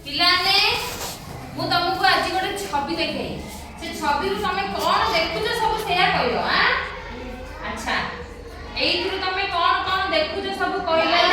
पिलाने मु तुमको आज गोटे छवि देखे से छवि रु तमे कोन देखुछ सब सेया कहलो हां अच्छा एइथु तमे कोन कोन देखुछ सब कहलो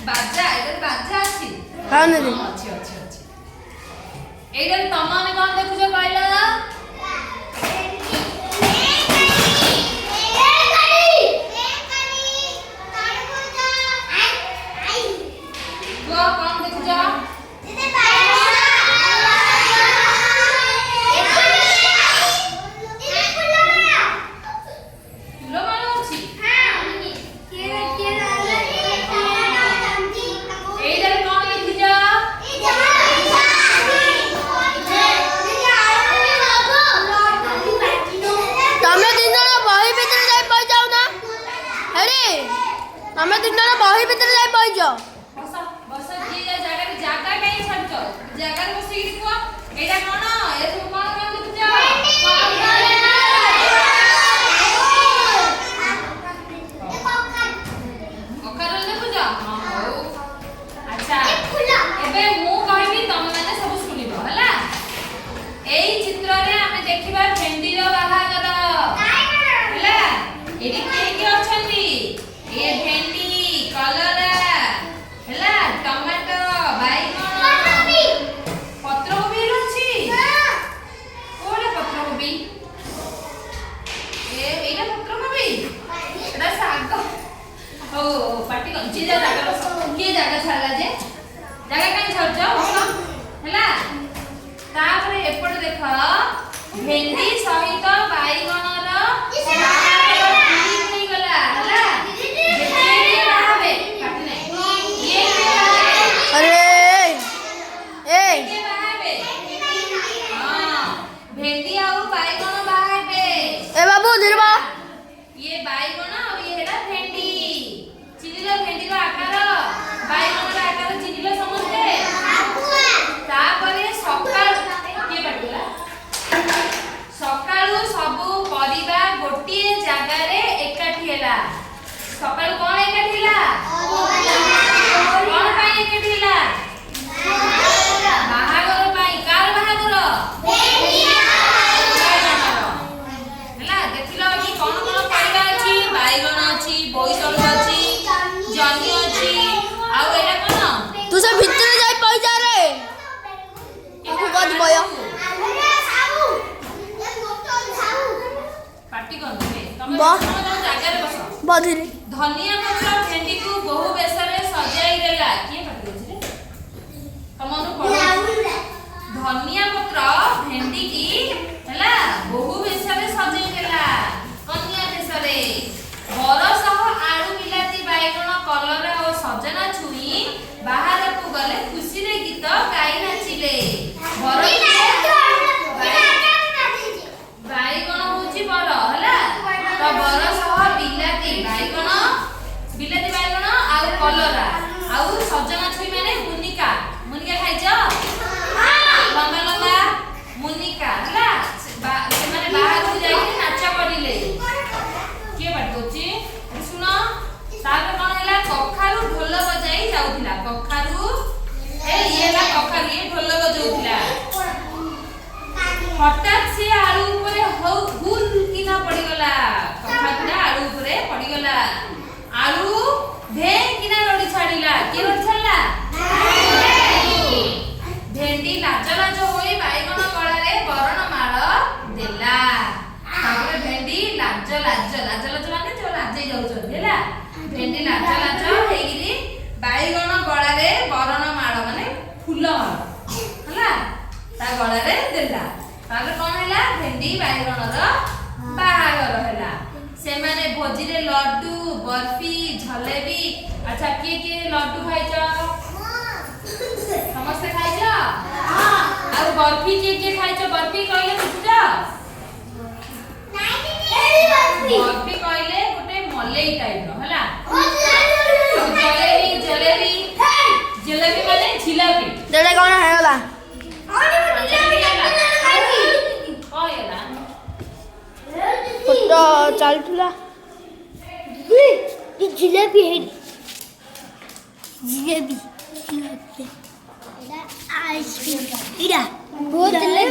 बाजा एदर बाजा अछि हां नदी अछि अछि अछि एदर तमाने कोन देखुछ कहला हमें दिन ना बही भीतर जाई पई जो बस बस जी जगह कहीं छड़ जो जगह बसी देखो एटा कोन ए सब कोन कोन देखु जा ओकर देखु जा हां हो अच्छा एबे मु कहबी तम माने सब सुनिबो हला एई चित्र रे हमें देखिबा भेंडी रो बाहागर हला एडी के अछंती ये भेंडी कलरा हला टमाटो बैगन पत्र गोभी अछि कोडे पत्र गोभी एटा पत्र गोभी एटा साग ओ पाटी जी जगह बस के जगह छाला जे जगह काई छड़ जाओ हला तापर एपट देख भेंडी सहित बैगन ये बैगन और ये हेला भेंडी चिनिलो भेंडी रो आकार बैगन रो आकार चिनिलो समझते तापरे सकाळ के बाटला सकाळू सब परिबा गोटी जागा रे एकाठी हेला सकाळू कोन एकाठी हेला कोन पाई एकाठी हेला बाहागर पाई कार बाहागर भेंडी बैगन अछि बोईतल अछि जनी अछि आ एटा कोन तू से भीतर जाई पई जा रे aku कद बय पार्टी कोन तमे जागा रे बस बधरे धनिया पत्र भेंडी को बहु बेसरे सजाई देला के पार्टी अछि रे तमनु पड़ धनिया पत्र भेंडी की हला बहु बेसरे सजाई देला कन्या बेसरे बरसह आलू बिलाती बैगन कलरा और सजना छुई बाहर को गले खुशी रे गीत गाई नाचिले बैगन होची बर हला तो बरसह बिलाती बैगन और कलरा और सजना छुई माने मुनिका मुनिका खाइछ लंबा लंबा मुनिका हला माने बाहर को जाई नाच करिले के बात होची सुनो तार कोन हैला कखारु ढोल बजाई जाउथिला कखारु ये ला कखारु ये ढोल बजाउथिला हठात से आलू ऊपर हुल किना पड़ी गला कखारुटा आलू ऊपर पड़ी गला आलू भे किना लड़ी छाड़ीला के लड़ी छाड़ला भेंडी लाज लाज होई बैगन कळारे बरण माळ देला ତାପରେ କଣ ହେଲା ଭେଣ୍ଡି ବାଇଗଣର ବାହାଘର ହେଲା ସେମାନେ ଭୋଜିରେ ଲଡୁ ବରଫି ଝଲେବି ଆଚ୍ଛା କିଏ ଲଡୁ ଖାଇଛ ସମସ୍ତେ ଖାଇଛ ଆଉ ବରଫି କିଏ ଖାଇଛ ବରଫି କହିଲେ ବୁଝୁଛ ବରଫି କହିଲେ ଗୋଟେ ମଲେଇ ଟାଇପର ହେଲା ଜଲେବି ମାନେ ଝିଲାପି ଦେଡା କଣ ହେଇଗଲା ଫଟୋ ଚାଲୁଥିଲା ଜିଲେबी ଜିଲେबी ଆଇସ୍କ୍ରିମ ଏଇଟା ବହୁତ